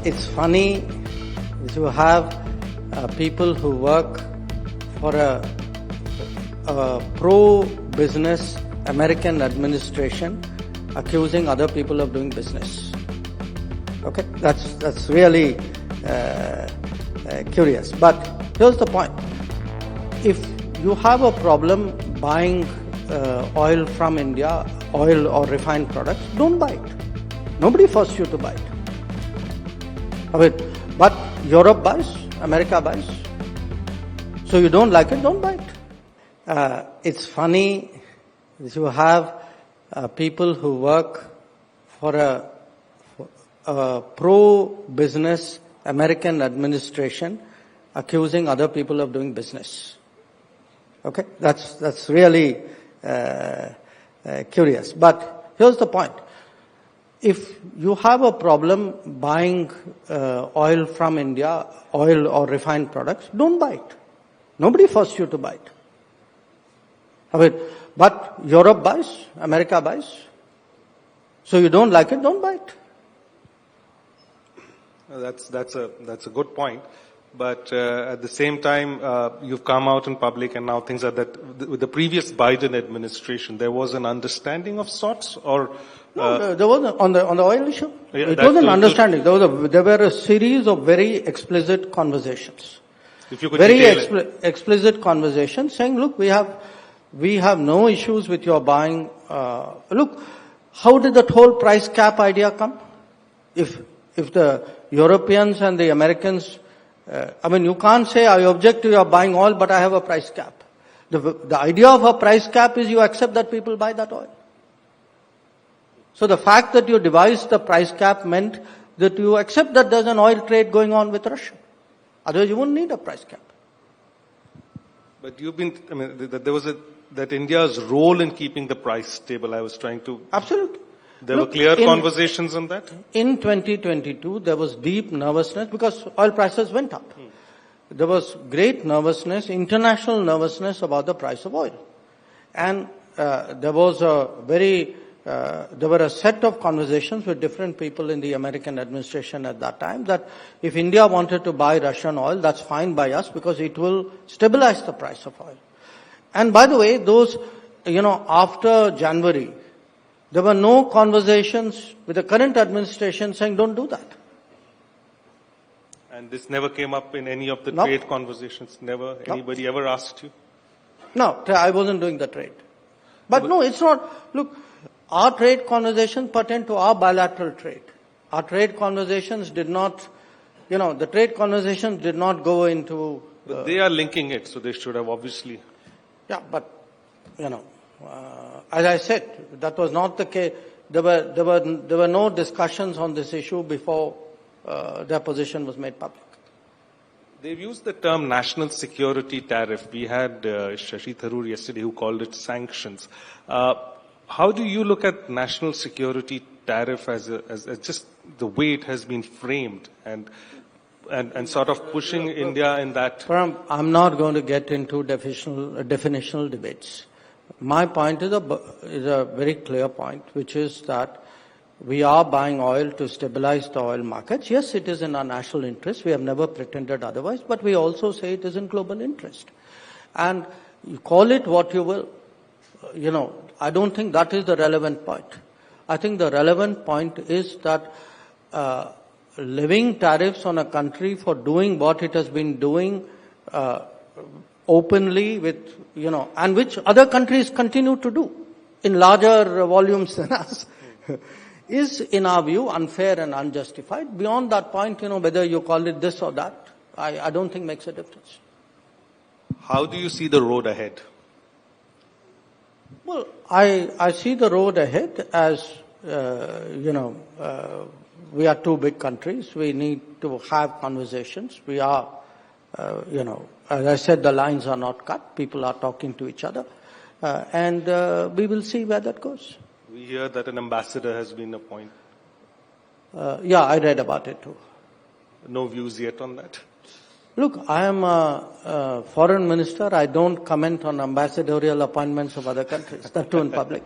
It's funny to have people who work for a pro-business American administration accusing other people of doing business. Okay, that's really curious. But here's the point: if you have a problem buying oil from India, oil or refined products, don't buy it. Nobody forced you to buy it. But Europe buys, America buys. So you don't like it, don't buy it. It's funny to have people who work for a pro-business American administration accusing other people of doing business. Okay, that's really curious. But here's the point: if you have a problem buying oil from India, oil or refined products, don't buy it. Nobody forced you to buy it. But Europe buys, America buys. So you don't like it, don't buy it. That's a good point. But at the same time, you've come out in public, and now things are that with the previous Biden administration, there was an understanding of sorts, or no, there wasn't on the oil issue. Yeah, it was an understanding. There were a series of very explicit conversations. If you could very explicit conversations saying, look, we have no issues with your buying. Look, how did that whole price cap idea come? If the Europeans and the Americans, you can't say I object to your buying oil, but I have a price cap. The idea of a price cap is you accept that people buy that oil. So the fact that you devised the price cap meant that you accept that there's an oil trade going on with Russia. Otherwise you wouldn't need a price cap. But that India's role in keeping the price stable, I was trying to... Absolutely. There were clear conversations on that? In 2022, there was deep nervousness because oil prices went up. There was great nervousness, international nervousness about the price of oil. And there were a set of conversations with different people in the American administration at that time that if India wanted to buy Russian oil, that's fine by us because it will stabilize the price of oil. And by the way, after January, there were no conversations with the current administration saying don't do that. And this never came up in any of the trade conversations? Never? Anybody ever asked you? No, I wasn't doing the trade. But no, it's not. Look, our trade conversations pertain to our bilateral trade. Our trade conversations did not, the trade conversations did not go into... But they are linking it, so they should have obviously... Yeah, but, as I said, that was not the case. There were no discussions on this issue before their position was made public. They've used the term national security tariff. We had Shashi Tharoor yesterday who called it sanctions. How do you look at national security tariff as just the way it has been framed and sort of pushing India in that? I'm not going to get into definitional debates. My point is a very clear point, which is that we are buying oil to stabilize the oil markets. Yes, it is in our national interest. We have never pretended otherwise, but we also say it is in global interest. And you call it what you will. I don't think that is the relevant point. I think the relevant point is that levying tariffs on a country for doing what it has been doing openly with, and which other countries continue to do in larger volumes than us, is, in our view, unfair and unjustified. Beyond that point, whether you call it this or that, I don't think makes a difference. How do you see the road ahead? Well, I see the road ahead as, we are two big countries. We need to have conversations. We are, as I said, the lines are not cut. People are talking to each other. And we will see where that goes. We hear that an ambassador has been appointed. Yeah, I read about it too. No views yet on that? Look, I am a foreign minister. I don't comment on ambassadorial appointments of other countries. That too in public.